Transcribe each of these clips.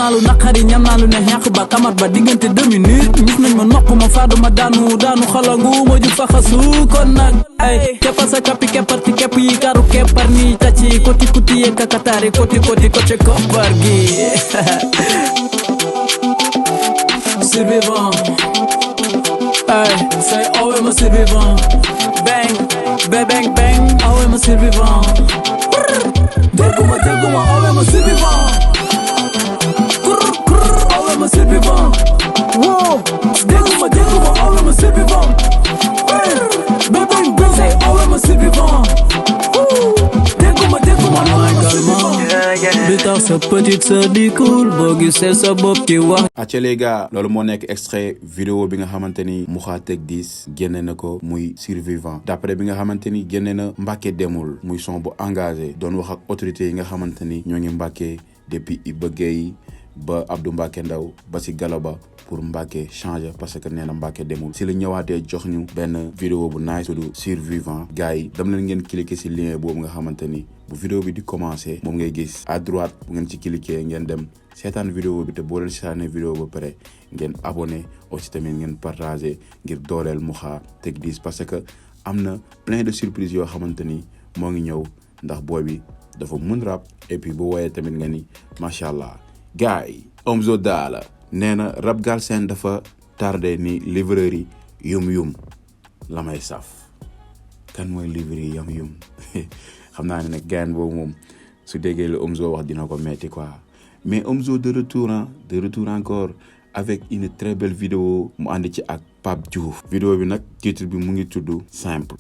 naalu naqari ñam naa lu neex ñàkk ba kamat ba diggante 2 minutes gis nañ ma noq ma faadu ma daanu xalangu ma jug fa xasu kon nag ay keppa sa kappi kepparti kepp yi karu keppar ni tacci koti kuti ye kakatari koti koce koppar gi survivant ay say oh ma survivant bang bang bang oh ma survivant dégguma oh ma survivant oh ma survivant wow dégguma oh ma survivant bang bang say oh ma survivant dégguma oh ma survivant bi tax sa petite sœur di cool boo gisee sa bopp ci wax. acca les gars loolu moo nekk extrait vidéo bi nga xamante ni Mouha Tech 10 génne na ko muy survivant d'après bi nga xamante ni génne na Mbacké Demul muy son bu engagé doon wax ak autorités yi nga xamante ni ñoo ngi Mbacké depuis Iba Gueye ba Abdou Mbacké Ndaw ba si Galaba pour Mbacké changer parce que nee na Mbacké Demul si la ñëwaatee jox ñu benn vidéo bu nice tudd survivant gars yi dam leen ngeen cliquer si lien boobu nga xamante ni bu vidéo bi di commencer moom ngay gis à droite bu ngeen ci cliquer ngeen dem seetaan vidéo bi te boo leen seetaanee vidéo ba pare ngeen abonné aussi tamit ngeen partager ngir dooleel Mouha Tech 10 parce que am na plein de surprises yoo xamante ni moo ngi ñëw ndax booy bi dafa mun rap et puis bu woyee tamit nga ni macha allah gars yi Omzo Dollar nee na rap Galsen dafa tardé ni livreur yi yum la may saf kan mooy livreur yi yum xam naa ne nag gain boobu moom su déggee lu Omzo wax dina ko metti quoi mais Omzo de retour encore avec une très belle vidéo mu ànd ci ak Pape Diouf vidéo bi nag titre bi mu ngi tudd simple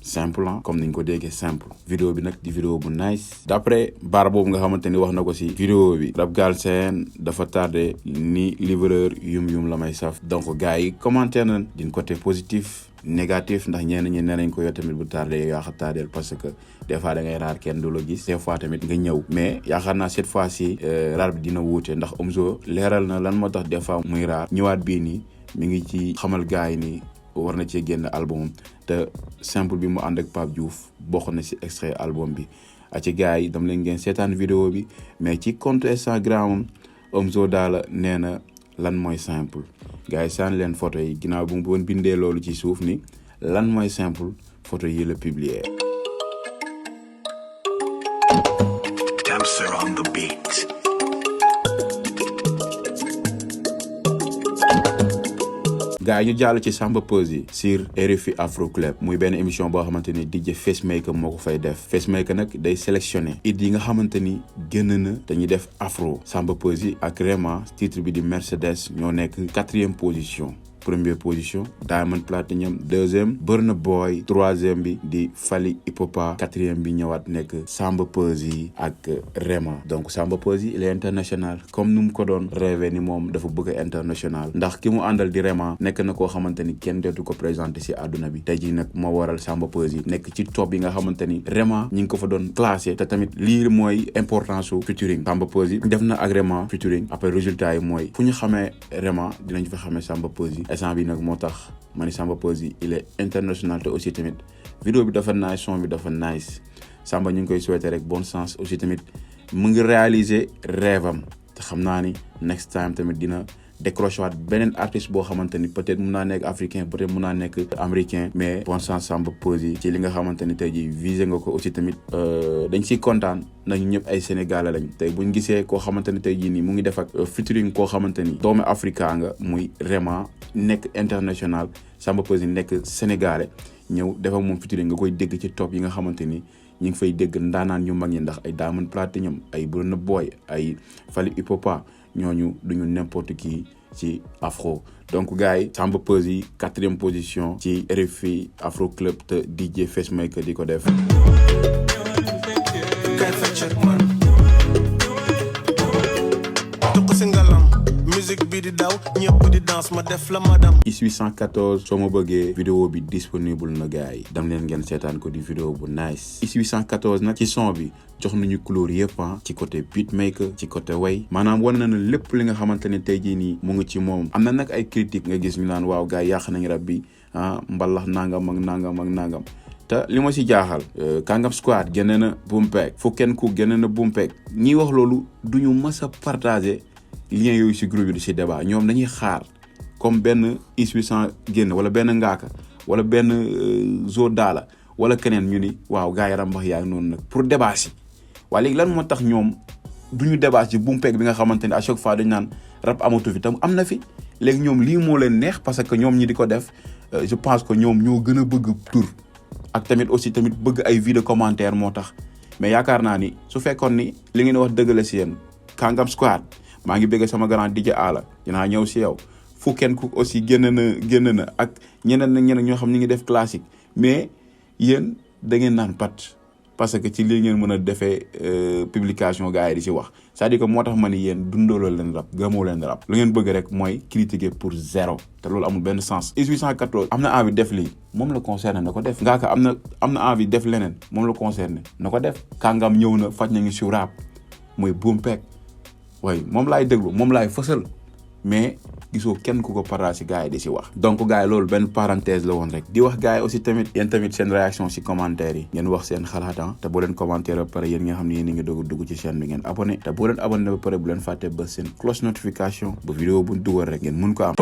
comme niñ ko déggee simple vidéo bi nag di vidéo bu nice d'après baar boobu nga xamante ni wax na ko si vidéo bi rap Galsen dafa tardé ni livreur yum la may saf donc gars yi commentaire nañ d'une côté positif négatif ndax ñenn ñi nee nañ ko yow tamit bu tardé yaa xa tardé parce que des fois da ngay raar kenn du la gis des fois tamit nga ñëw mais yaakaar naa cette fois ci raar bi dina wuute ndax Omzo leeral na lan moo tax des fois muy raar ñëwaat bii nii mi ngi ci xamal gars yi ni war na cee génn album te simple bi mu ànd ak Pape Diouf bokk na ci extrait album bi a ci gars yi dam leen ngeen seetaan vidéo bi mais ci compte Instagram Omzo Dollar nee na lan mooy simple gars yi sànni leen photo yi ginnaaw bu mu bindee loolu ci suuf ni lan mooy simple photo yi la publier. Damser on the beat. gars yi ñu jàll ci Samba Peuzzi sur RFI Afro Club muy benn émission boo xamante ni DJ Facemaker moo ko fay def Facemaker nag day sélectionné it yi nga xamante ni génn na dañuy def afro Samba Peuzzi ak Rema titre bi di Mercedes ñoo nekk 4e position première position Diamond Platinum deuxième Burna Boy troisième bi di Fally Ipupa quatrième bi ñëwaat nekk Samba Peuzzi ak Rema donc Samba Peuzzi il est international comme nu mu ko doon rêvé ni moom dafa bëgg a international ndax ki mu àndal di Rema nekk na koo xamante ni kenn dootu ko présenté si àdduna bi tey jii nag moo waral Samba Peuzzi nekk ci top yi nga xamante ni Rema ñi ngi ko fa doon classé te tamit lii mooy importance su featuring Samba Peuzzi def na ak Rema featuring après résultat yi mooy fu ñu xamee Rema dinañ fa xamee Samba Peuzzi instant bi nag moo tax ma ni Samba Peuzzi il est international te aussi tamit vidéo bi dafa nice son bi dafa nice Samba ñu ngi koy souhaiter rek bon sens aussi tamit mu ngi réaliser rêve am te xam naa ni next time tamit dina décrocher waat beneen artiste boo xamante ni peut-être mun naa nekk africain peut-être mun naa nekk américain mais bon sens Samba Peuzzi ci li nga xamante ni tey jii visé nga ko aussi tamit dañ siy kontaan nañu ñëpp ay sénégalais lañ tey buñ gisee koo xamante ni tey jii nii mu ngi def ak featuring koo xamante ni doomu Africa nga muy Rema nekk international Samba Peuzzi nekk sénégalais ñëw def ak moom featuring nga koy dégg ci top yi nga xamante ni ñu ngi fay dégg ndaanaan ñu mag ñi ndax ay Diamond Platinum ay Burna Boy ay Fally Ipupa ñooñu duñu n'importe qui ci afro donc gars yi Samba Peuzzi 4e position ci RFI Afro Club te DJ Facemaker di ko def. bi di daw ñëpp di danse ma def la madame. IS 814 soo ma bëggee vidéo bi disponible na gars yi dam leen ngeen seetaan ko di vidéo bu nice IS 814 nag ci son bi jox nañu couleur yëpp ci côté beatmaker ci côté way maanaam wan na ne lépp li nga xamante ne tey jii nii mu ngi ci moom am na nag ay critique nga gis ñu naan waaw gars yi yàq nañ rab bi mbalax nangam ak nangam ak nangam te li ma si jaaxal Kangam Squad génne na Boom Bap Fuken Cook génne na Boom Bap ñiy wax loolu duñu mës a partager lien yooyu si groupe yi di si débat ñoom dañuy xaar comme benn X800 génn wala benn Ngaaka wala benn Zo Daala wala keneen ñu ni waaw gars yi rambax yaa noonu nag pour débat si waaye léegi lan moo tax ñoom duñu débat si Boom Peg bi nga xamante ne à chaque fois dañ naan rap amatu fi tam am na fi léegi ñoom lii moo leen neex parce que ñoom ñi di ko def je pense que ñoom ñoo gën a bëgg tur ak tamit aussi tamit bëgg ay vidéo commentaire moo tax mais yaakaar naa ni su fekkoon ni li ngeen wax dëgg la si yéen Kangam Squad maa ngi bëgg sama grand DJ Ala dinaa ñëw si yow fu kenn ku aussi génn na ak ñeneen ñoo xam ñu ngi def classique mais yéen da ngeen naan pat parce que ci lii ngeen mën a defee publication gars yi di si wax c'est-à-dire que moo tax ma ni yéen dundaloo leen rap gëmoo leen rap lu ngeen bëgg rek mooy critiquer pour zéro te loolu amul benn sens. X814 am na envie def lii moom la concerné na ko def. Ngaaka am na envie def leneen moom la concerné na ko def. Kangam ñëw na faj na ngi si rap mooy Boom Peg waaye moom laay déglu moom laay fësal mais gisoo kenn ku ko partage si gars yi di si wax. donc gars yi loolu benn parenthèse la woon rek di wax gars yi aussi tamit yéen tamit seen réaction si commentaire yi ngeen wax seen xalaat te boo leen commentaire ba pare yéen nga xam ne yéen a ngi dugg ci chaîne bi ngeen abonné te boo leen abonné ba pare bu leen fàtte ba seen cloche notification ba vidéo bu dugal rek ngeen mun ko am.